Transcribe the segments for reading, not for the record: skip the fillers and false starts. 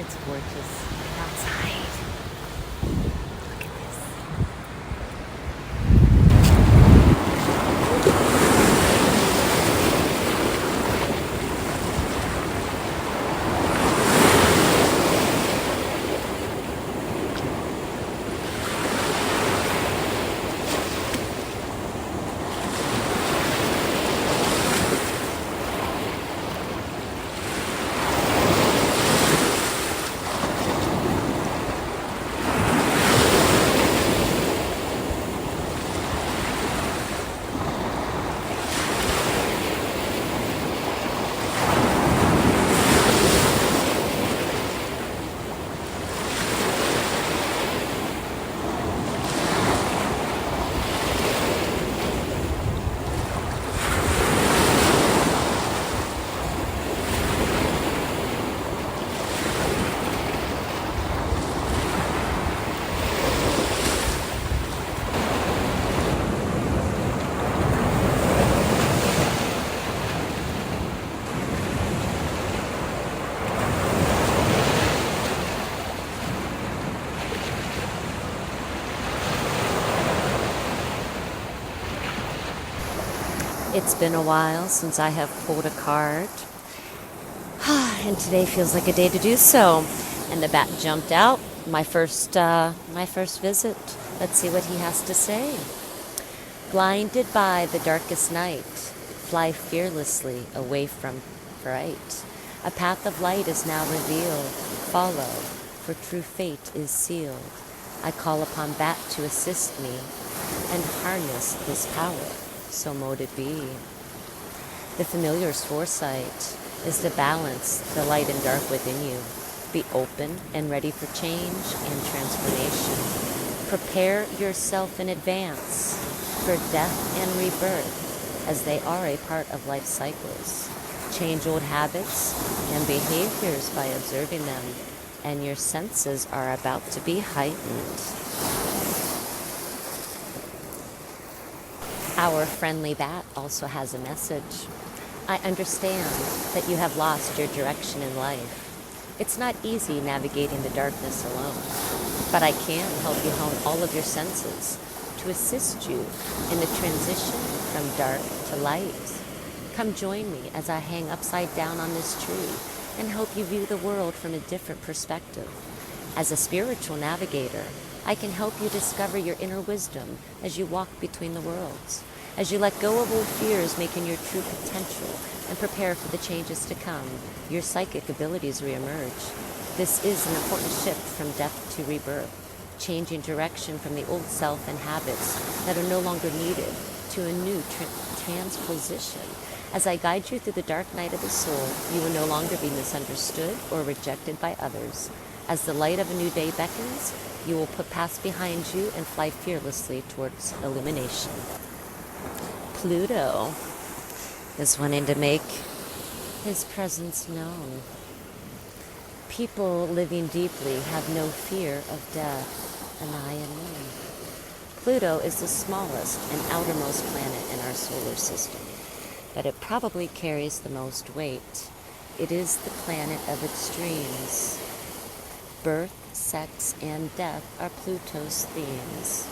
It's gorgeous outside. Look at this. It's been a while since I have pulled a card, and today feels like a day to do so. And the bat jumped out. My first visit. Let's see what he has to say. Blinded by the darkest night, fly fearlessly away from fright. A path of light is now revealed. Follow, for true fate is sealed. I call upon Bat to assist me and harness this power. So mote it be. The familiar's foresight is to balance the light and dark within you. Be open and ready for change and transformation. Prepare yourself in advance for death and rebirth, as they are a part of life cycles. Change old habits and behaviors by observing them, and your senses are about to be heightened. Our friendly bat also has a message. I understand that you have lost your direction in life. It's not easy navigating the darkness alone, but I can help you hone all of your senses to assist you in the transition from dark to light. Come join me as I hang upside down on this tree and help you view the world from a different perspective. As a spiritual navigator, I can help you discover your inner wisdom as you walk between the worlds, as you let go of old fears, making your true potential and prepare for the changes to come. Your psychic abilities reemerge. This is an important shift from death to rebirth, changing direction from the old self and habits that are no longer needed to a new transposition. As I guide you through the dark night of the soul, you will no longer be misunderstood or rejected by others. As the light of a new day beckons, you will put past behind you and fly fearlessly towards illumination. Pluto is wanting to make his presence known. People living deeply have no fear of death, an eye and moon. Pluto is the smallest and outermost planet in our solar system, but it probably carries the most weight. It is the planet of extremes. Birth, sex, and death are Pluto's themes.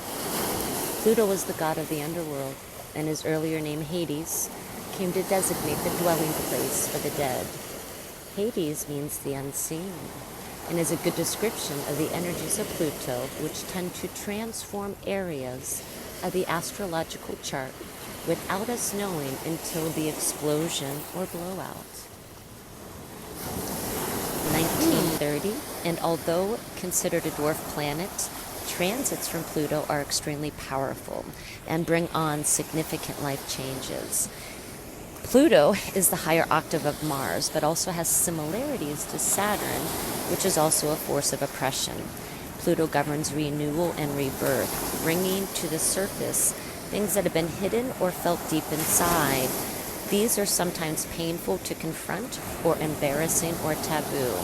Pluto was the god of the underworld, and his earlier name Hades came to designate the dwelling place for the dead. Hades means the unseen, and is a good description of the energies of Pluto, which tend to transform areas of the astrological chart without us knowing until the explosion or blowout. 1930, and although considered a dwarf planet, transits from Pluto are extremely powerful and bring on significant life changes. Pluto is the higher octave of Mars, but also has similarities to Saturn, which is also a force of oppression. Pluto governs renewal and rebirth, bringing to the surface things that have been hidden or felt deep inside. These are sometimes painful to confront or embarrassing or taboo.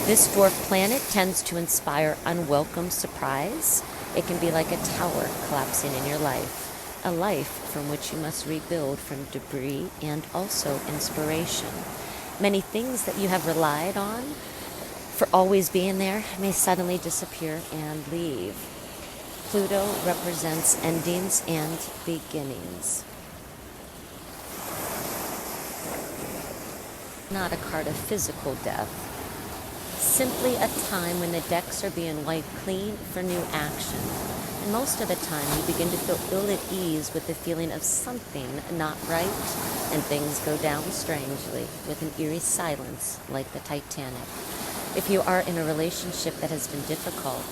This dwarf planet tends to inspire unwelcome surprise. It can be like a tower collapsing in your life, a life from which you must rebuild from debris and also inspiration. Many things that you have relied on for always being there may suddenly disappear and leave. Pluto represents endings and beginnings. Not a card of physical death. Simply a time when the decks are being wiped clean for new action. And most of the time you begin to feel ill at ease with the feeling of something not right, and things go down strangely with an eerie silence like the Titanic. If you are in a relationship that has been difficult,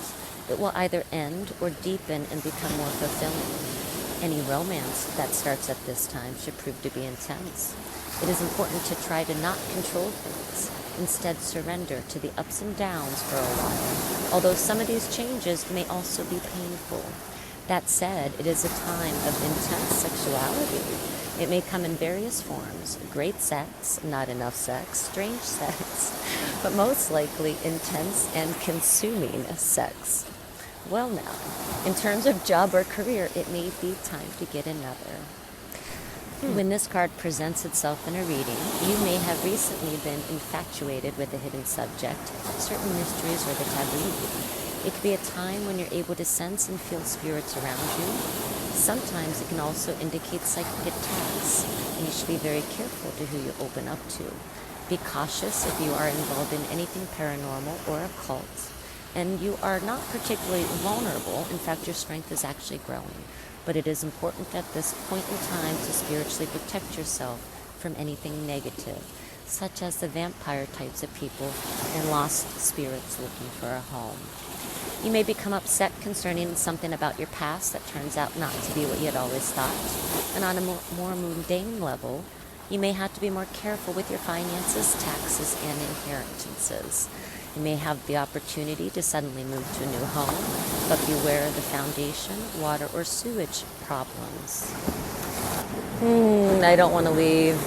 it will either end or deepen and become more fulfilling. Any romance that starts at this time should prove to be intense. It is important to try to not control things. Instead, surrender to the ups and downs for a while, although some of these changes may also be painful. That said, it is a time of intense sexuality. It may come in various forms: great sex, not enough sex, strange sex, but most likely intense and consuming sex. Well now, in terms of job or career, it may be time to get another. When this card presents itself in a reading, you may have recently been infatuated with a hidden subject, certain mysteries, or the taboo. It could be a time when you're able to sense and feel spirits around you. Sometimes it can also indicate psychic attacks, and you should be very careful to who you open up to. Be cautious if you are involved in anything paranormal or occult. And you are not particularly vulnerable. In fact, your strength is actually growing. But it is important at this point in time to spiritually protect yourself from anything negative, such as the vampire types of people and lost spirits looking for a home. You may become upset concerning something about your past that turns out not to be what you had always thought. And on a more mundane level, you may have to be more careful with your finances, taxes, and inheritances. You may have the opportunity to suddenly move to a new home, but beware of the foundation, water, or sewage problems. I don't want to leave.